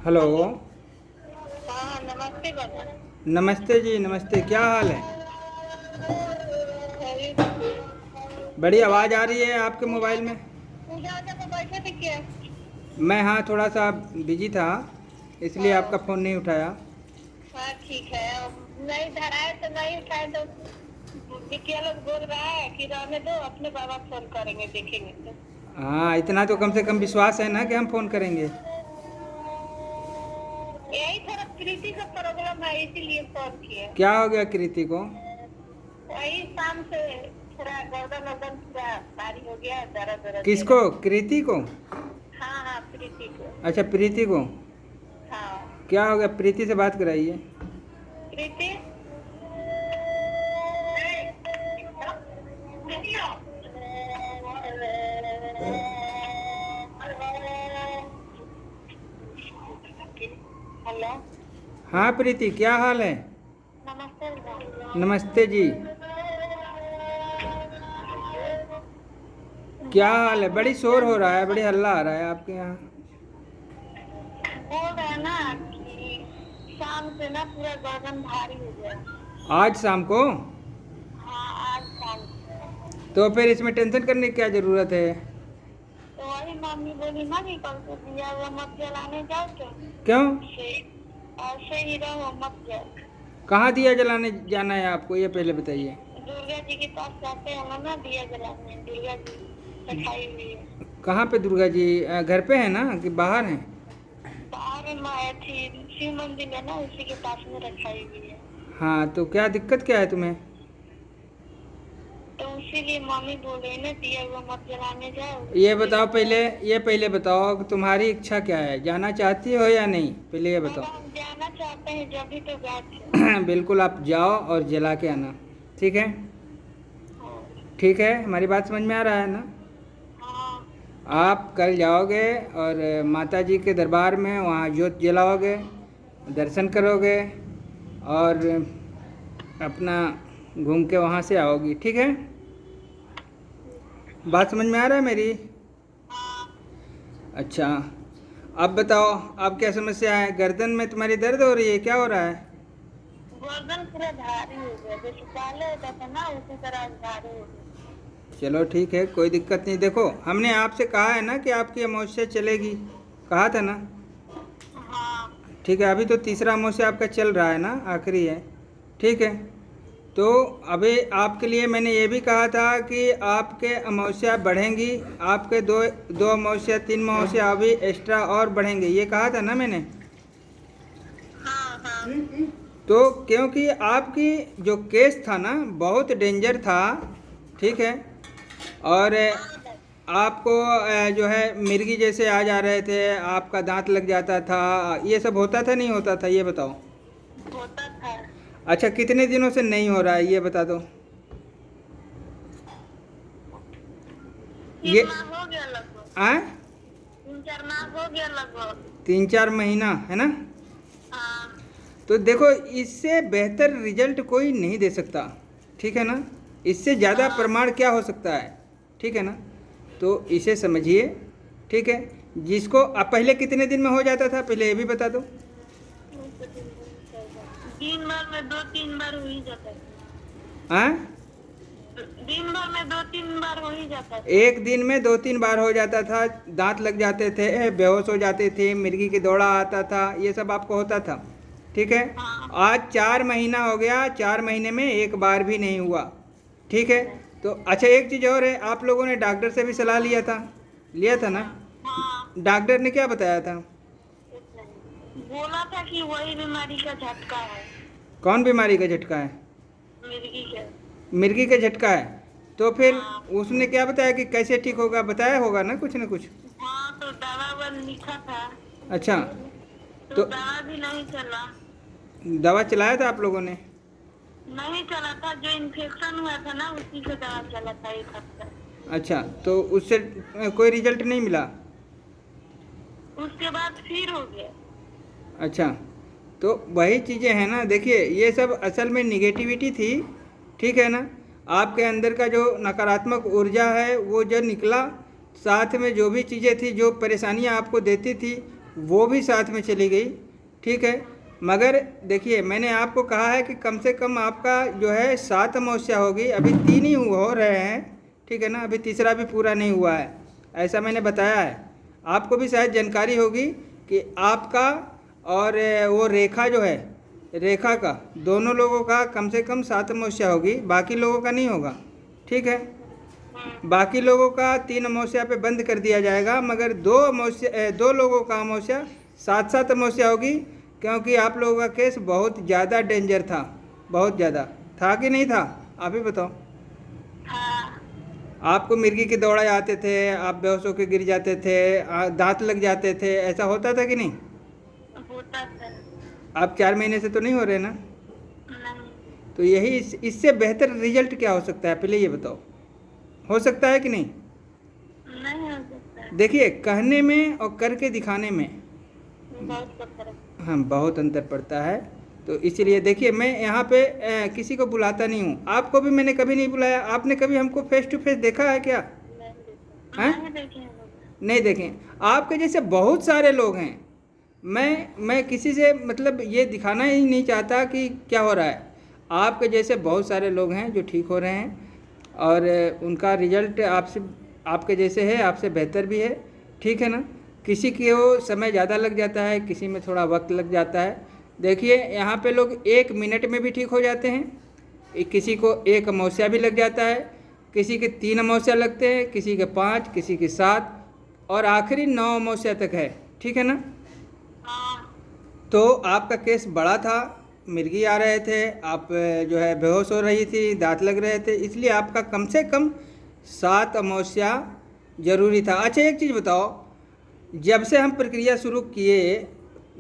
Hello. Hello. हाँ, नमस्ते बाबा। नमस्ते जी, नमस्ते। क्या हाल है? खैरियत से। बड़ी पूजा आवाज़ वूजा आ को रही है आपके पूजा मोबाइल वूजा में। पूजा वूजा को बैठे थे क्या? मैं हाँ, थोड़ा सा बिजी था, इसलिए हाँ। आपका फ़ोन नहीं उठाया। हाँ, ठीक है। अब नहीं धराए तो नहीं उठाए तो बिटिया लोग बोल रहा है कि रहने दो, अपने बाबा फोन करेंगे, देखेंगे तो। हाँ, इतना तो कम से कम विश्वास है ना कि हम फ़ोन करेंगे। यही थोड़ा प्रीति का प्रॉब्लम है, इसीलिए फोन किए। क्या हो गया कृति को? वही शाम से थोड़ा गर्दन वर्दन पूरा भारी हो गया, दर्द दर्द दे किसको? रहा। कृति को? हाँ हाँ, प्रीति को। अच्छा, प्रीति को। हाँ। क्या हो गया? प्रीति से बात कराइए। प्रीति। हेलो। हाँ प्रीति, क्या हाल है? नमस्ते बेटा। नमस्ते जी। क्या हाल है? बड़ी शोर हो रहा है, बड़ी हल्ला आ रहा है आपके यहाँ। बोल रहे हैं ना कि शाम से ना पूरा गर्दन भारी हो गया। आज शाम को? हाँ, आज शाम से। तो फिर इसमें टेंशन करने की क्या ज़रूरत है? तो वही मम्मी बोली ना कि कल से दिया हुआ मत जलाने जाओ तो क्यों? ऐसे ऐसे ही रहो, मत जाओ। कहाँ दिया जलाने जाना है आपको, ये पहले बताइए। दुर्गा जी के पास जाते हैं ना दिया जलाने, दुर्गा जी रखाई हुई है। कहाँ पे दुर्गा जी? घर पे है ना कि बाहर हैं? बाहर में मैं थी, शिव मंदिर है ना, उसी के पास में रखाई हुई है। हाँ, तो क्या दिक्कत क्या है तुम्हें? तो इसीलिए मम्मी बोल रही ना दिया हुआ मत जलाने जाओ, ये इसीलिए बताओ बताओ। पहले, ये पहले बताओ कि तुम्हारी इच्छा क्या है, जाना चाहती हो या नहीं, पहले ये बाबा बताओ। हम जाना चाहते हैं, जब भी तो गए थे। बिल्कुल, आप जाओ और जला के आना। ठीक है? हाँ। ठीक है, हमारी बात समझ में आ रहा है ना? हाँ। आप कल जाओगे और माता जी के दरबार में वहाँ ज्योत जलाओगे, दर्शन करोगे और अपना घूम के वहाँ से आओगी। ठीक है? बात समझ में आ रहा है मेरी? हाँ। अच्छा, अब बताओ, अब क्या समस्या है? गर्दन में तुम्हारी दर्द हो रही है, क्या हो रहा है? गर्दन पूरा भारी हो गया, जैसे पहले होता था ना उसी तरह आज भारी हो गया। चलो ठीक है, कोई दिक्कत नहीं। देखो, हमने आपसे कहा है ना कि आपकी अमावस्या चलेगी, कहा था ना? हाँ। ठीक है, अभी तो तीसरा अमावस्या आपका चल रहा है ना, आखिरी है। ठीक है, तो अभी आपके लिए मैंने ये भी कहा था कि आपके अमावस्या बढ़ेंगी, आपके दो दो अमावस्या, तीन अमावस्या अभी एक्स्ट्रा और बढ़ेंगे, ये कहा था ना मैंने? हाँ। हाँ। तो क्योंकि आपकी जो केस था ना बहुत डेंजर था। ठीक है? और हाँ, आपको जो है मिर्गी जैसे आ जा रहे थे, आपका दांत लग जाता था, ये सब होता था नहीं होता था, ये बताओ। होता था। अच्छा, कितने दिनों से नहीं हो रहा है, ये बता दो। ये 3 माह हो गया लगभग। आए 3-4 माह हो गया लगभग। 3-4 महीना है ना? हाँ। तो देखो, इससे बेहतर रिजल्ट कोई नहीं दे सकता। ठीक है ना? इससे ज़्यादा हाँ। प्रमाण क्या हो सकता है? ठीक है ना? तो इसे समझिए। ठीक है? जिसको अब पहले कितने दिन में हो जाता था, पहले ये भी बता दो। दिन भर में 2-3 बार हो ही जाता है। हाँ, दिन भर में 2-3 बार हो ही जाता है। एक दिन में 2-3 बार हो जाता था, दांत लग जाते थे, बेहोश हो जाते थे, मिर्गी की दौड़ा आता था, ये सब आपको होता था। ठीक है? हाँ। आज 4 महीना हो गया, 4 महीने में एक बार भी नहीं हुआ। ठीक है? तो अच्छा, एक चीज़ और है, आप लोगों ने डॉक्टर से भी सलाह लिया था ना? हाँ। डॉक्टर ने क्या बताया था? बोला था कि वही बीमारी का झटका है, कौन बीमारी का झटका है? मिर्गी के। मिर्गी का झटका है? तो फिर हाँ। उसने क्या बताया कि कैसे ठीक होगा, बताया होगा ना कुछ ना कुछ? हाँ, तो दवा वा लिखा था, अच्छा, तो तो दवा भी नहीं चला। दवा चलाया था आप लोगों ने? नहीं चला था, जो इन्फेक्शन हुआ था ना उसी से दवा चला था 1 हफ्ता। अच्छा, तो उससे कोई रिजल्ट नहीं मिला? उसके बाद फिर हो गया। अच्छा, तो वही चीज़ें हैं ना, देखिए ये सब असल में निगेटिविटी थी। ठीक है ना? आपके अंदर का जो नकारात्मक ऊर्जा है वो जो निकला, साथ में जो भी चीज़ें थी जो परेशानियां आपको देती थी, वो भी साथ में चली गई, ठीक है। मगर देखिए मैंने आपको कहा है कि कम से कम आपका जो है 7 अमावस्या होगी, अभी 3 ही हो रहे हैं, ठीक है ना, अभी तीसरा भी पूरा नहीं हुआ है, ऐसा मैंने बताया है। आपको भी शायद जानकारी होगी कि आपका और वो रेखा जो है, रेखा का, दोनों लोगों का कम से कम 7 अमावस्या होगी, बाकी लोगों का नहीं होगा, ठीक है। बाकी लोगों का 3 अमावस्या पे बंद कर दिया जाएगा, मगर 2 लोगों का अमावस्या 7 अमावस्या होगी, क्योंकि आप लोगों का केस बहुत ज़्यादा डेंजर था, बहुत ज़्यादा था कि नहीं था, आप ही बताओ। हाँ। आपको मिर्गी के दौड़े आते थे, आप बेहोश होकर गिर जाते थे, दांत लग जाते थे, ऐसा होता था कि नहीं? होता था। आप 4 महीने से तो नहीं हो रहे ना? नहीं। तो यही इससे बेहतर रिजल्ट क्या हो सकता है, पहले ये बताओ, हो सकता है कि नहीं? नहीं हो सकता। देखिए कहने में और करके दिखाने में बहुत फर्क है। हाँ, बहुत अंतर पड़ता है। तो इसीलिए देखिए मैं यहाँ पे किसी को बुलाता नहीं हूँ, आपको भी मैंने कभी नहीं बुलाया। आपने कभी हमको फेस टू फेस देखा है क्या? नहीं देखे हैं। नहीं देखें। आपके जैसे बहुत सारे लोग हैं, मैं किसी से मतलब ये दिखाना ही नहीं चाहता कि क्या हो रहा है। आपके जैसे बहुत सारे लोग हैं जो ठीक हो रहे हैं, और उनका रिजल्ट आपसे, आपके जैसे है, आपसे बेहतर भी है, ठीक है ना। किसी को समय ज़्यादा लग जाता है, किसी में थोड़ा वक्त लग जाता है। देखिए यहाँ पे लोग 1 मिनट में भी ठीक हो जाते हैं, किसी को 1 अमावस्या भी लग जाता है, किसी के 3 अमावस्या लगते हैं, किसी के 5, किसी के 7 और आखिरी 9 अमावस्या तक है, ठीक है ना। तो आपका केस बड़ा था, मिर्गी आ रहे थे, आप जो है बेहोश हो रही थी, दांत लग रहे थे, इसलिए आपका कम से कम 7 अमावस्या ज़रूरी था। अच्छा एक चीज़ बताओ, जब से हम प्रक्रिया शुरू किए,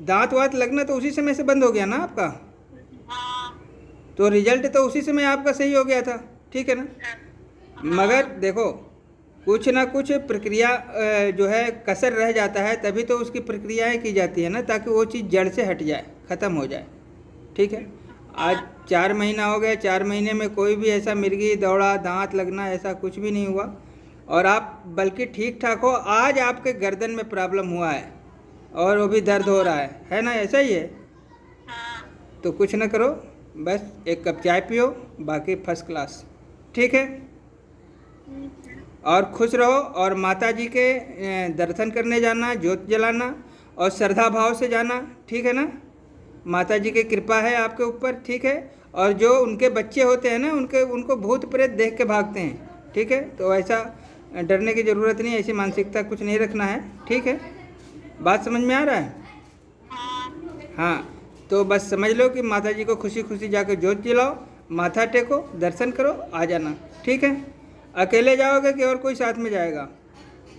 दांत वात लगना तो उसी समय से बंद हो गया ना आपका? तो रिजल्ट तो उसी समय आपका सही हो गया था, ठीक है ना। मगर देखो कुछ ना कुछ प्रक्रिया जो है कसर रह जाता है, तभी तो उसकी प्रक्रियाएं की जाती है ना, ताकि वो चीज़ जड़ से हट जाए, ख़त्म हो जाए, ठीक है। आज 4 महीना हो गया, 4 महीने में कोई भी ऐसा मिर्गी दौड़ा, दांत लगना, ऐसा कुछ भी नहीं हुआ, और आप बल्कि ठीक ठाक हो। आज आपके गर्दन में प्रॉब्लम हुआ है और वो भी दर्द हो रहा है ना, ऐसा ही है। तो कुछ ना करो, बस 1 कप चाय पियो, बाकी फर्स्ट क्लास, ठीक है। और खुश रहो, और माता जी के दर्शन करने जाना, ज्योत जलाना, और श्रद्धा भाव से जाना, ठीक है ना। माता जी की कृपा है आपके ऊपर, ठीक है। और जो उनके बच्चे होते हैं ना, उनको भूत प्रेत देख के भागते हैं, ठीक है। तो ऐसा डरने की ज़रूरत नहीं, ऐसी मानसिकता कुछ नहीं रखना है, ठीक है। बात समझ में आ रहा है? हाँ, तो बस समझ लो कि माता जी को खुशी खुशी जाकर ज्योत जलाओ, माथा टेको, दर्शन करो, आ जाना, ठीक है। अकेले जाओगे कि और कोई साथ में जाएगा?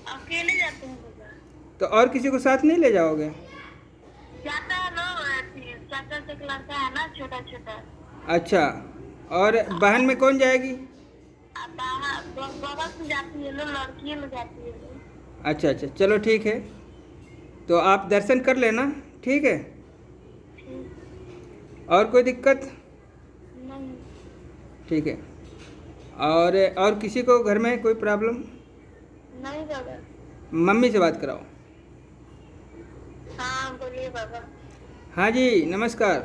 अकेले जाते हैं। तो और किसी को साथ नहीं ले जाओगे? जाता है ना, चाचा से लड़का है ना, छोटा छोटा। अच्छा, और बहन में कौन जाएगी? बाबा से जाती है, लड़की लोग जाती है। अच्छा अच्छा, चलो ठीक है, तो आप दर्शन कर लेना, ठीक है। और कोई दिक्कत? नहीं। ठीक है। और किसी को घर में कोई प्रॉब्लम? नहीं बाबा। मम्मी से बात कराओ। हाँ बोलिए बाबा। हाँ जी नमस्कार।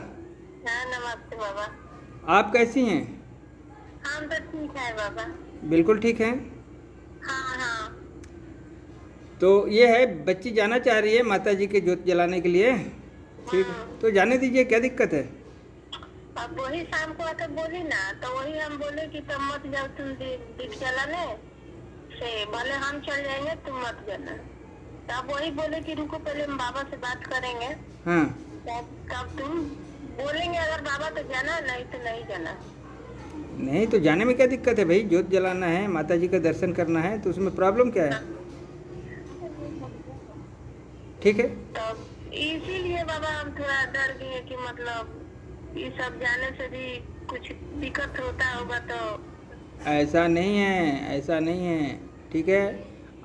हाँ नमस्ते बाबा। आप कैसी हैं? हम तो ठीक है बाबा। बिल्कुल ठीक हैं। हाँ हाँ। तो ये है, बच्ची जाना चाह रही है माता जी के ज्योत जलाने के लिए, ठीक है, तो जाने दीजिए, क्या दिक्कत है। अब वही शाम को आकर बोली ना, तो वही हम बोले कि तुम मत जाओ, तुम दीप जलाने से, भले हम चल जाएंगे, तुम मत जाना। तो अब वही बोले कि रुको पहले हम बाबा से बात करेंगे। हाँ, तब तुम बोलेंगे, अगर बाबा तो जाना, नहीं तो नहीं जाना। नहीं तो जाने में क्या दिक्कत है भाई, ज्योत जलाना है, माता जी का दर्शन करना है, तो उसमें प्रॉब्लम क्या है, ठीक है। तो इसीलिए बाबा हम थोड़ा डर गए कि मतलब ये सब जाने से भी कुछ दिक्कत होता होगा। तो ऐसा नहीं है, ऐसा नहीं है, ठीक है।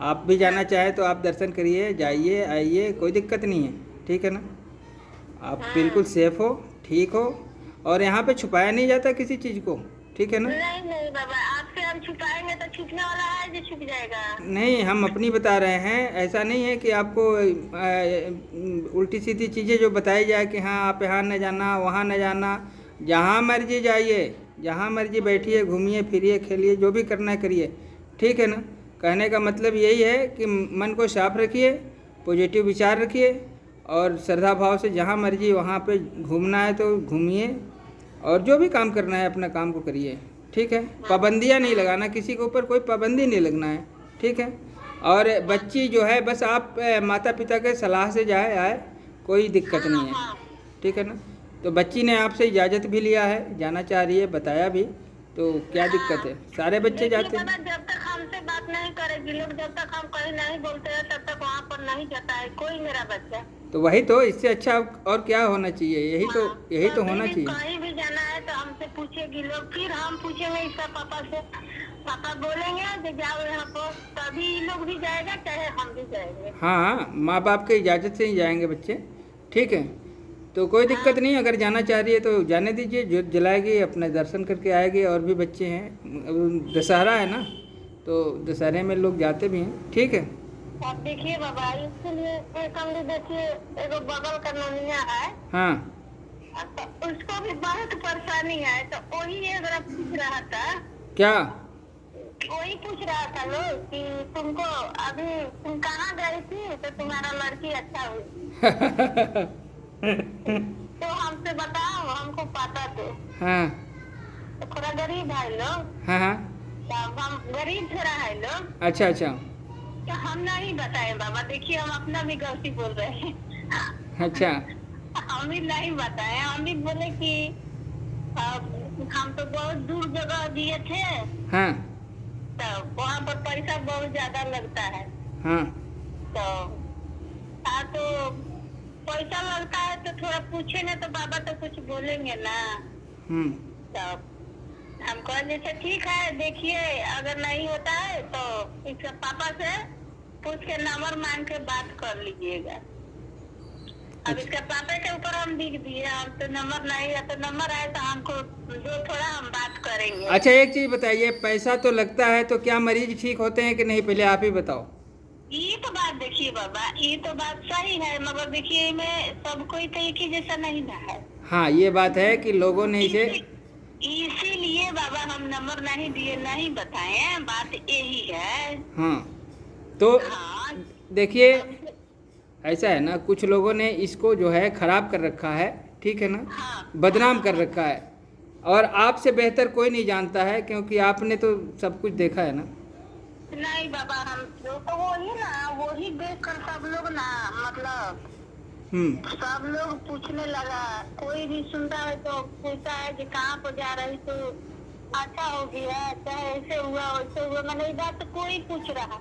आप भी जाना चाहे तो आप दर्शन करिए, जाइए आइए, कोई दिक्कत नहीं है, ठीक है ना। आप बिल्कुल सेफ हो, ठीक हो, और यहाँ पे छुपाया नहीं जाता किसी चीज़ को, ठीक है ना। नहीं नहीं बाबा, आपसे हम छुपाएंगे तो छूटने वाला है जो छूट जाएगा। नहीं, हम अपनी बता रहे हैं, ऐसा नहीं है कि आपको उल्टी सीधी चीज़ें जो बताई जाए कि हाँ आप यहाँ न जाना, वहाँ न जाना। जहाँ मर्जी जाइए, जहाँ मर्जी बैठिए, घूमिए फिरिए, खेलिए, जो भी करना है करिए, ठीक है ना। कहने का मतलब यही है कि मन को साफ रखिए, पॉजिटिव विचार रखिए, और श्रद्धा भाव से जहाँ मर्जी वहाँ पे घूमना है तो घूमिए, और जो भी काम करना है अपना काम को करिए, ठीक है। पाबंदियाँ नहीं लगाना, किसी के ऊपर कोई पाबंदी नहीं लगना है, ठीक है। और बच्ची जो है बस आप माता पिता के सलाह से जाए आए, कोई दिक्कत नहीं है, ठीक है ना। तो बच्ची ने आपसे इजाज़त भी लिया है, जाना चाह रही है, बताया भी, तो क्या दिक्कत है, सारे बच्चे देखिए जाते बाबा, हैं। जब तक हमसे बात नहीं करेगी लोग, जब तक हम कहीं नहीं बोलते हैं तब तक वहाँ पर नहीं जाता है कोई मेरा बच्चा। तो वही तो, इससे अच्छा और क्या होना चाहिए, यही तो कभी होना भी चाहिए। कहीं भी जाना है तो हमसे पूछेगी लोग, फिर हम पूछेंगे इसका पापा से, पापा बोलेंगे जो जाओ यहाँ पर, तभी ये लोग भी जाएगा चाहे हम भी जाएंगे। हाँ, माँ बाप के इजाज़त से ही जाएंगे बच्चे, ठीक है। तो कोई दिक्कत नहीं, अगर जाना चाह रही है तो जाने दीजिए, जो जलाएगी अपने दर्शन करके आएगी। और भी बच्चे हैं, दशहरा है ना, तो दशहरे में लोग जाते भी हैं, ठीक है। अब देखिए बाबा, इसके लिए एक हम भी देखिए, एगो बगल का नोनिया है, हाँ तो उसको भी बहुत परेशानी है, तो वही अगर पूछ रहा था, क्या? वही पूछ रहा था लोग कि तुमको अभी तुम कहाँ गई थी तो तुम्हारा लड़की अच्छा हुई, तो हमसे बताओ, हमको पता दो। हाँ तो थोड़ा गरीब है लोग, हाँ हाँ, तो हम गरीब थोड़ा है लोग, अच्छा अच्छा, तो हम नहीं बताए बाबा। देखिए हम अपना भी गलती बोल रहे हैं, अच्छा हम भी नहीं बताए, हम भी बोले कि हम तो बहुत दूर जगह दिए थे, हाँ तो वहाँ पर पैसा बहुत ज्यादा लगता है, हाँ, तो पैसा लगता है तो थोड़ा पूछेंगे तो बाबा तो कुछ बोलेंगे ना। तो हम कह जैसे ठीक है, देखिए अगर नहीं होता है तो इसके पापा से पूछ के नंबर मांग के बात कर लीजिएगा। अब इसके पापा के ऊपर हम लिख दिए, हम तो नंबर नहीं है, तो नंबर आए तो हमको जो थोड़ा हम बात करेंगे। अच्छा, एक चीज़ बताइए, पैसा तो लगता है तो क्या मरीज ठीक होते हैं कि नहीं, पहले आप ही बताओ। ये तो बात देखिए बाबा, ये तो बात सही है, मगर देखिए में सब कोई तो एक ही जैसा नहीं ना है। हाँ, ये बात है कि लोगों ने इसे, इसीलिए बाबा हम नंबर नहीं दिए, नहीं बताए, बात यही है। हाँ तो हाँ, देखिए, ऐसा है ना, कुछ लोगों ने इसको जो है खराब कर रखा है, ठीक है ना, हाँ, बदनाम कर रखा है, और आपसे बेहतर कोई नहीं जानता है, क्योंकि आपने तो सब कुछ देखा है ना। नहीं बाबा, हम तो वही ना, वही देख कर सब लोग ना, मतलब सब लोग पूछने लगा, कोई भी सुनता है तो पूछता है कि कहाँ पर जा रही, तो अच्छा हो गया, चाहे ऐसे हुआ वैसे हुआ, मैंने बात तो कोई पूछ रहा,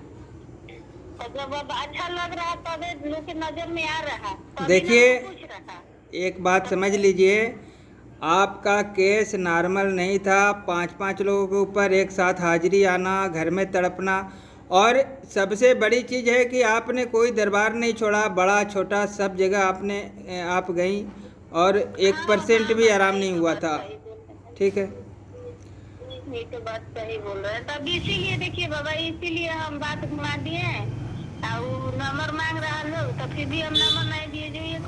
तो जब अब अच्छा लग रहा तब लोग की नजर में आ रहा, देखिए, पूछ रहा। एक बात समझ लीजिए, आपका केस नॉर्मल नहीं था, 5-5 लोगों के ऊपर एक साथ हाजिरी आना, घर में तड़पना, और सबसे बड़ी चीज़ है कि आपने कोई दरबार नहीं छोड़ा, बड़ा छोटा सब जगह आप गई, और 1% भी आराम नहीं हुआ था, ठीक है। ये तो बात सही बोल रहे हैं, तब इसीलिए देखिए बाबा, इसीलिए हम बात घुमा दिए, और नंबर मांग रहा लोग, तो फिर भी हम नंबर नहीं दिए, जो ये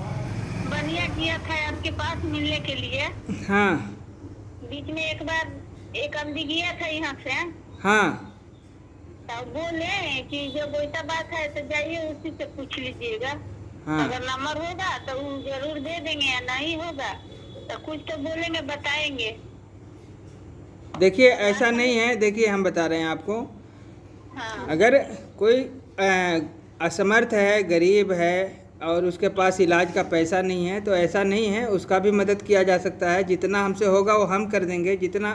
बढ़िया किया था आपके पास मिलने के लिए। हाँ, बीच में एक बार एक आदमी गया था यहाँ से, हाँ, तो बोले कि जब वैसा बात है तो जाइए उसी से पूछ लीजिएगा, हाँ, अगर नंबर होगा तो वो जरूर दे देंगे, या नहीं होगा तो कुछ तो बोलेंगे, बताएंगे। देखिए ऐसा नहीं है, देखिए हम बता रहे हैं आपको, हाँ, अगर कोई असमर्थ है, गरीब है, और उसके पास इलाज का पैसा नहीं है, तो ऐसा नहीं है, उसका भी मदद किया जा सकता है। जितना हमसे होगा वो हम कर देंगे, जितना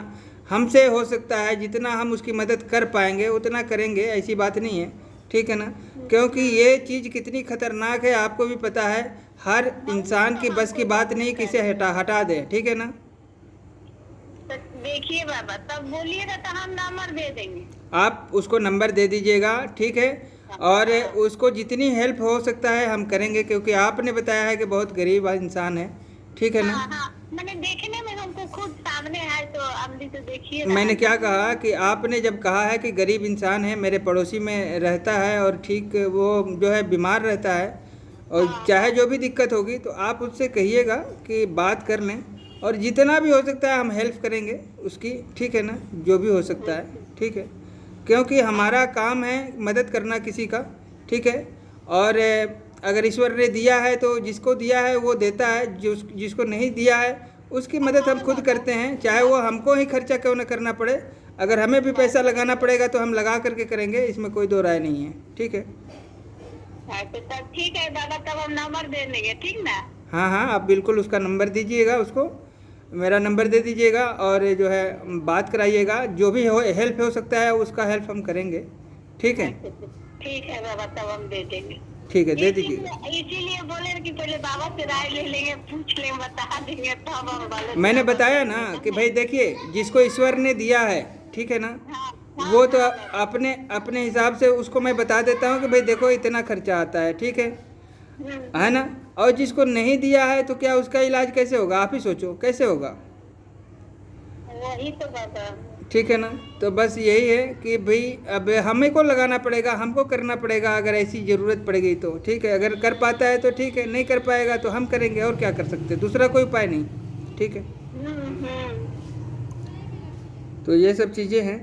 हमसे हो सकता है, जितना हम उसकी मदद कर पाएंगे उतना करेंगे, ऐसी बात नहीं है, ठीक है ना। क्योंकि ये चीज़ कितनी खतरनाक है आपको भी पता है, हर इंसान की बस की बात नहीं किसे हटा दे, ठीक है ना। तो देखिए बाबा, तब बोलिएगा तो हम नंबर दे देंगे, आप उसको नंबर दे दीजिएगा, ठीक है, और उसको जितनी हेल्प हो सकता है हम करेंगे, क्योंकि आपने बताया है कि बहुत गरीब इंसान है, ठीक है ना। हाँ, हाँ, मैंने देखने में हमको खुद सामने है, तो अब तो देखिए मैंने क्या कहा कि आपने जब कहा है कि गरीब इंसान है, मेरे पड़ोसी में रहता है और ठीक वो जो है बीमार रहता है और चाहे जो भी दिक्कत होगी तो आप उससे कहिएगा कि बात कर लें और जितना भी हो सकता है हम हेल्प करेंगे उसकी, ठीक है ना, जो भी हो सकता है, ठीक है, क्योंकि हमारा काम है मदद करना किसी का, ठीक है। और अगर ईश्वर ने दिया है तो जिसको दिया है वो देता है, जिसको नहीं दिया है उसकी मदद हम खुद करते हैं, चाहे वो हमको ही खर्चा क्यों ना करना पड़े। अगर हमें भी पैसा लगाना पड़ेगा तो हम लगा करके करेंगे, इसमें कोई दो राय नहीं है, ठीक है। तो तब ठीक है बाबा, तब हम नंबर दे देंगे, ठीक ना। हाँ हाँ, आप बिल्कुल उसका नंबर दीजिएगा, उसको मेरा नंबर दे दीजिएगा और जो है बात कराइएगा, जो भी हो हेल्प हो सकता है उसका हेल्प हम करेंगे, ठीक है। ठीक है बाबा, तब हम दे देंगे। ठीक है, दे दीजिएगा। इसीलिए बोले कि पहले बाबा से राय ले लेंगे, पूछ लेंगे, बता देंगे तब हम बोले। मैंने बताया ना कि भाई देखिए, जिसको ईश्वर ने दिया है, ठीक है ना, हाँ, वो तो अपने अपने हिसाब से उसको मैं बता देता हूँ कि भाई देखो इतना खर्चा आता है, ठीक है ना। और जिसको नहीं दिया है तो क्या उसका इलाज कैसे होगा, आप ही सोचो कैसे होगा, वही तो बाबा। ठीक है ना। तो बस यही है कि भाई अब हमें को लगाना पड़ेगा, हमको करना पड़ेगा अगर ऐसी ज़रूरत पड़ेगी तो, ठीक है। अगर कर पाता है तो ठीक है, नहीं कर पाएगा तो हम करेंगे, और क्या कर सकते हैं, दूसरा कोई उपाय नहीं, ठीक है। तो ये सब चीज़ें हैं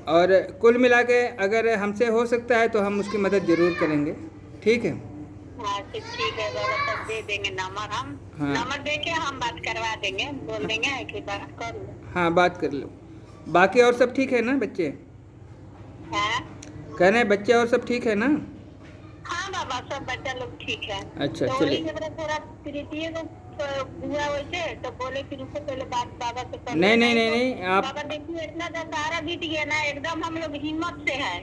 और कुल मिला के अगर हमसे हो सकता है तो हम उसकी मदद ज़रूर करेंगे, ठीक है। हाँ तो ठीक है बाबा, तब दे देंगे नंबर, हम नंबर दे के हम बात करवा देंगे, बोल देंगे कि बात कर लो। हाँ, बात कर लो। बाकी और सब ठीक है ना बच्चे? हाँ कह रहे हैं बच्चे और सब ठीक है ना? हाँ बाबा, सब बच्चा लोग ठीक है। अच्छा, तो चलिए। वही मेरा थोड़ा प्रीतिये को हुआ वैसे, तो बोले कि रुको पहले बात बाबा से कर नहीं लो। नहीं नहीं नहीं, आप बाबा देखिए इतना दशहरा बीत गया ना, एकदम हम लोग हिम्मत से है,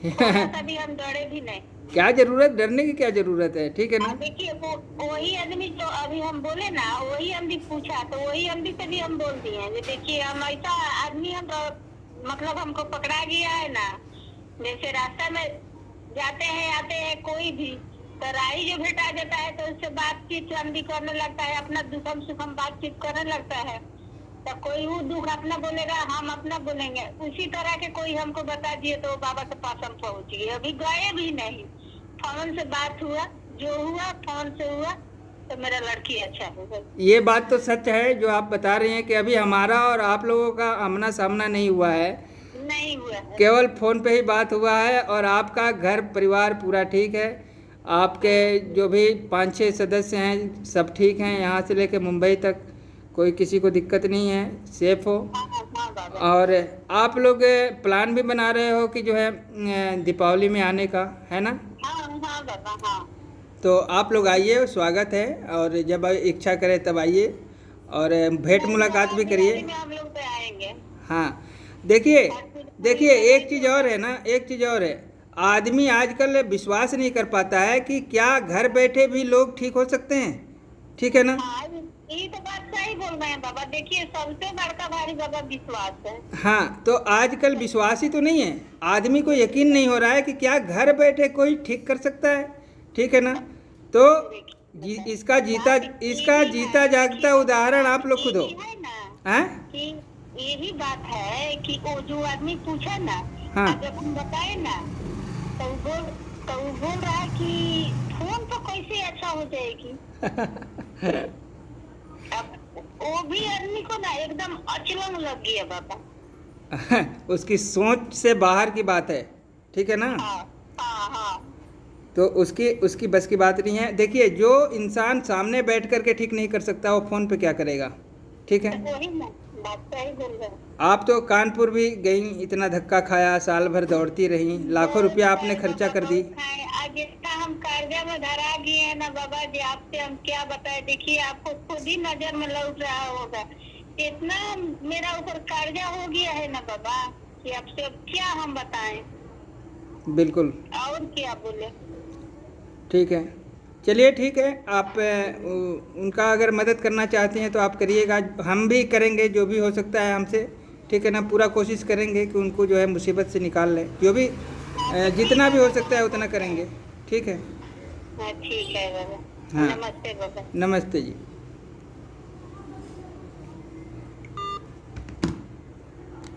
कभी हम डरे भी नहीं। क्या जरूरत, डरने की क्या जरूरत है, ठीक है ना। देखिए वो वही आदमी जो अभी हम बोले ना, वही आदमी पूछा तो वही आदमी से भी हम बोल दिए हैं, देखिए हम ऐसा आदमी हम मतलब हमको पकड़ा गया है ना, जैसे रास्ता में जाते हैं आते हैं कोई भी तो राही जो भेटा जाता है तो उससे बातचीत हम भी करने लगता है, अपना दुखम सुखम बातचीत करने लगता है। तो कोई वो दुख अपना बोलेगा, हम अपना बोलेंगे, उसी तरह के कोई हमको बता दिए तो बाबा के पास हम पहुँच गए, अभी गए भी नहीं, फोन से बात हुआ, जो हुआ फोन से हुआ, तो मेरा लड़की अच्छा हो गई। ये बात तो सच है जो आप बता रहे हैं कि अभी हमारा और आप लोगों का आमना सामना नहीं हुआ है, नहीं हुआ है, केवल फ़ोन पे ही बात हुआ है। और आपका घर परिवार पूरा ठीक है, आपके जो भी 5-6 सदस्य हैं सब ठीक हैं, यहाँ से लेकर मुंबई तक कोई किसी को दिक्कत नहीं है, सेफ हो। हाँ बाबा। और आप लोग प्लान भी बना रहे हो कि जो है दीपावली में आने का, है ना? हाँ बाबा, हाँ। तो आप लोग आइए, स्वागत है, और जब इच्छा करें तब आइए और भेंट मुलाकात भी करिए। हम लोग पे आएंगे। हाँ, देखिए एक चीज़ और है ना, एक चीज़ और है, आदमी आजकल विश्वास नहीं कर पाता है कि क्या घर बैठे भी लोग ठीक हो सकते हैं, ठीक है ना। ये तो बात सही बोल रहे हैं बाबा, देखिए सबसे बड़का भारी बाबा विश्वास है। हाँ, तो आजकल विश्वास ही तो नहीं है, आदमी को यकीन नहीं हो रहा है कि क्या घर बैठे कोई ठीक कर सकता है, ठीक है ना। तो इसका जीता जागता उदाहरण आप लोग खुद हो, हैं? यही बात है कि वो जो आदमी पूछा ना, हाँ। जब हम बताए ना तो वो बोल रहा है कि फोन तो कैसे अच्छा हो जाएगी। अब वो भी आदमी को ना एकदम अचलन लग गया बाबा। उसकी सोच से बाहर की बात है, ठीक है ना। हाँ। तो उसकी बस की बात नहीं है। देखिए, जो इंसान सामने बैठ करके ठीक नहीं कर सकता वो फ़ोन पे क्या करेगा, ठीक है। वही ना बात सही बोल रहे हैं। आप तो कानपुर भी गई, इतना धक्का खाया, साल भर दौड़ती रही, लाखों रुपया आपने खर्चा कर दी। आज इतना हम कर्जा में धरा गए हैं ना बाबा जी, आपसे हम क्या बताएं। देखिए आपको खुद ही नजर में लौट रहा होगा, इतना मेरा ऊपर कर्जा हो गया है ना बाबा कि आपसे क्या हम बताएं। बिल्कुल, और क्या बोले। ठीक है, चलिए ठीक है। आप उनका अगर मदद करना चाहती हैं तो आप करिएगा, हम भी करेंगे जो भी हो सकता है हमसे, ठीक है ना। पूरा कोशिश करेंगे कि उनको जो है मुसीबत से निकाल लें, जो भी जितना भी हो सकता है उतना करेंगे, ठीक है। ठीक है बाबा। हाँ, नमस्ते बाबा। नमस्ते जी।